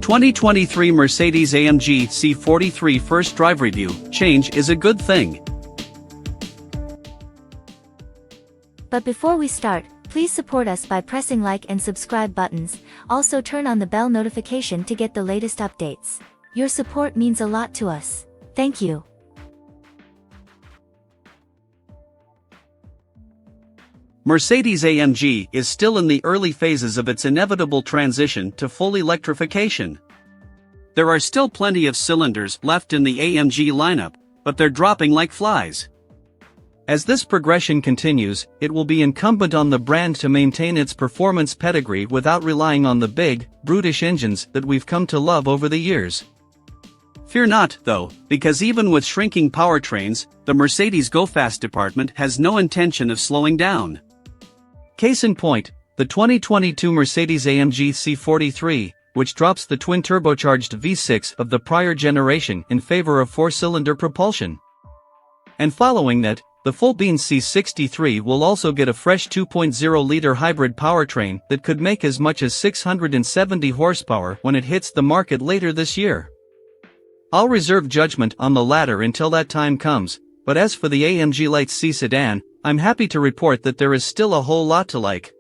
2023 Mercedes-AMG C43 First Drive Review. Change is a good thing. But before we start, please support us by pressing like and subscribe buttons. Also turn on the bell notification to get the latest updates. Your support means a lot to us. Thank you. Mercedes-AMG is still in the early phases of its inevitable transition to full electrification. There are still plenty of cylinders left in the AMG lineup, but they're dropping like flies. As this progression continues, it will be incumbent on the brand to maintain its performance pedigree without relying on the big, brutish engines that we've come to love over the years. Fear not, though, because even with shrinking powertrains, the Mercedes Go Fast department has no intention of slowing down. Case in point, the 2022 Mercedes-AMG C43, which drops the twin-turbocharged V6 of the prior generation in favor of four-cylinder propulsion. And following that, the full-bean C63 will also get a fresh 2.0-liter hybrid powertrain that could make as much as 670 horsepower when it hits the market later this year. I'll reserve judgment on the latter until that time comes, but as for the AMG Light C sedan, I'm happy to report that there is still a whole lot to like.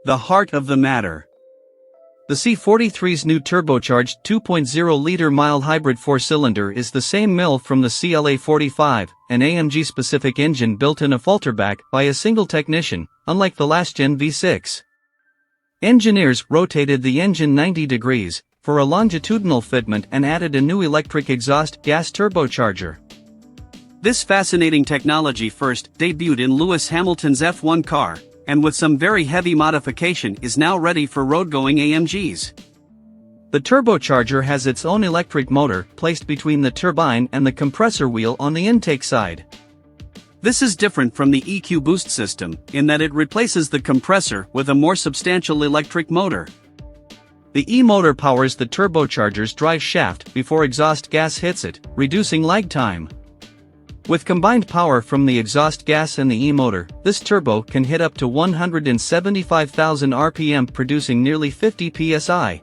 The heart of the matter. The C43's new turbocharged 2.0-liter mild hybrid four-cylinder is the same mill from the CLA45, an AMG-specific engine built in a falterback by a single technician, unlike the last-gen V6. Engineers rotated the engine 90 degrees, for a longitudinal fitment and added a new electric exhaust gas turbocharger. This fascinating technology first debuted in Lewis Hamilton's F1 car, and with some very heavy modification is now ready for road-going AMGs. The turbocharger has its own electric motor placed between the turbine and the compressor wheel on the intake side. This is different from the EQ boost system, in that it replaces the compressor with a more substantial electric motor. The E-motor powers the turbocharger's drive shaft before exhaust gas hits it, reducing lag time. With combined power from the exhaust gas and the E-motor, this turbo can hit up to 175,000 RPM, producing nearly 50 psi.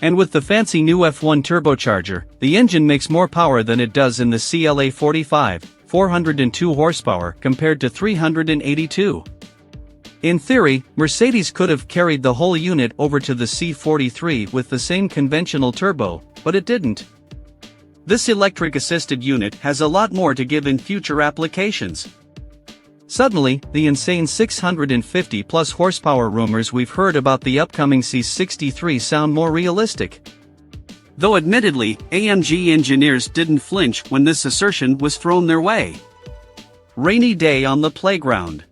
And with the fancy new F1 turbocharger, the engine makes more power than it does in the CLA45, 402 horsepower compared to 382. In theory, Mercedes could have carried the whole unit over to the C43 with the same conventional turbo, but it didn't. This electric-assisted unit has a lot more to give in future applications. Suddenly, the insane 650-plus horsepower rumors we've heard about the upcoming C63 sound more realistic. Though admittedly, AMG engineers didn't flinch when this assertion was thrown their way. Rainy day on the playground.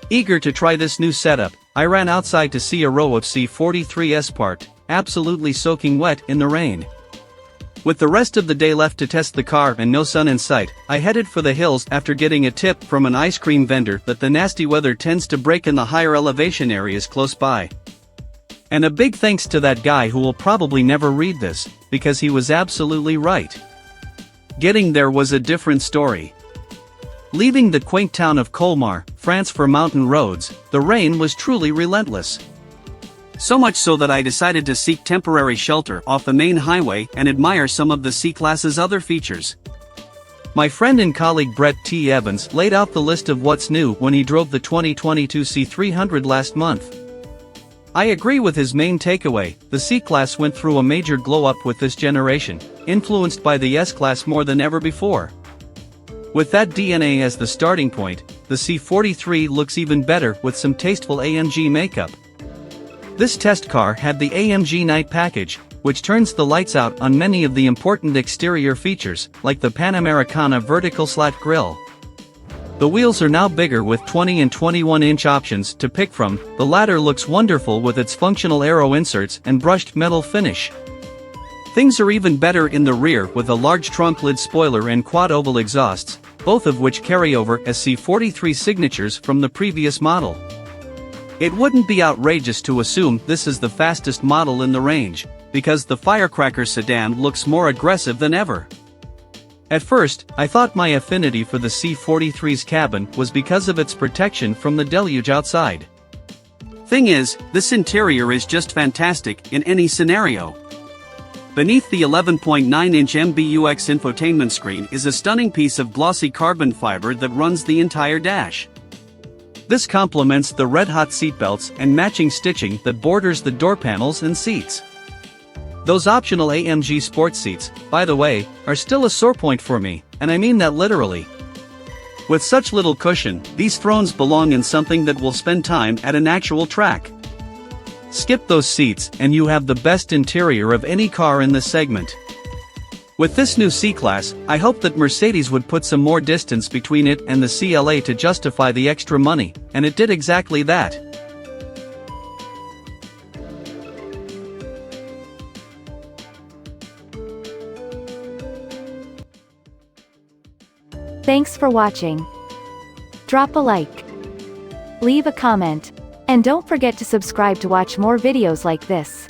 Eager to try this new setup, I ran outside to see a row of C43s parked, absolutely soaking wet in the rain. With the rest of the day left to test the car and no sun in sight, I headed for the hills after getting a tip from an ice cream vendor that the nasty weather tends to break in the higher elevation areas close by. And a big thanks to that guy who will probably never read this, because he was absolutely right. Getting there was a different story. Leaving the quaint town of Colmar, France for mountain roads, the rain was truly relentless. So much so that I decided to seek temporary shelter off the main highway and admire some of the C-Class's other features. My friend and colleague Brett T. Evans laid out the list of what's new when he drove the 2022 C300 last month. I agree with his main takeaway: the C-Class went through a major glow-up with this generation, influenced by the S-Class more than ever before. With that DNA as the starting point, the C43 looks even better with some tasteful AMG makeup. This test car had the AMG Night package, which turns the lights out on many of the important exterior features, like the Panamericana vertical slat grille. The wheels are now bigger with 20 and 21-inch options to pick from. The latter looks wonderful with its functional aero inserts and brushed metal finish. Things are even better in the rear with a large trunk lid spoiler and quad oval exhausts, both of which carry over as C43 signatures from the previous model. It wouldn't be outrageous to assume this is the fastest model in the range, because the firecracker sedan looks more aggressive than ever. At first, I thought my affinity for the C43's cabin was because of its protection from the deluge outside. Thing is, this interior is just fantastic in any scenario. Beneath the 11.9-inch MBUX infotainment screen is a stunning piece of glossy carbon fiber that runs the entire dash. This complements the red-hot seatbelts and matching stitching that borders the door panels and seats. Those optional AMG sports seats, by the way, are still a sore point for me, and I mean that literally. With such little cushion, these thrones belong in something that will spend time at an actual track. Skip those seats and you have the best interior of any car in this segment. With this new C-Class, I hope that Mercedes would put some more distance between it and the CLA to justify the extra money, and it did exactly that. Thanks for watching. Drop a like, leave a comment, and don't forget to subscribe to watch more videos like this.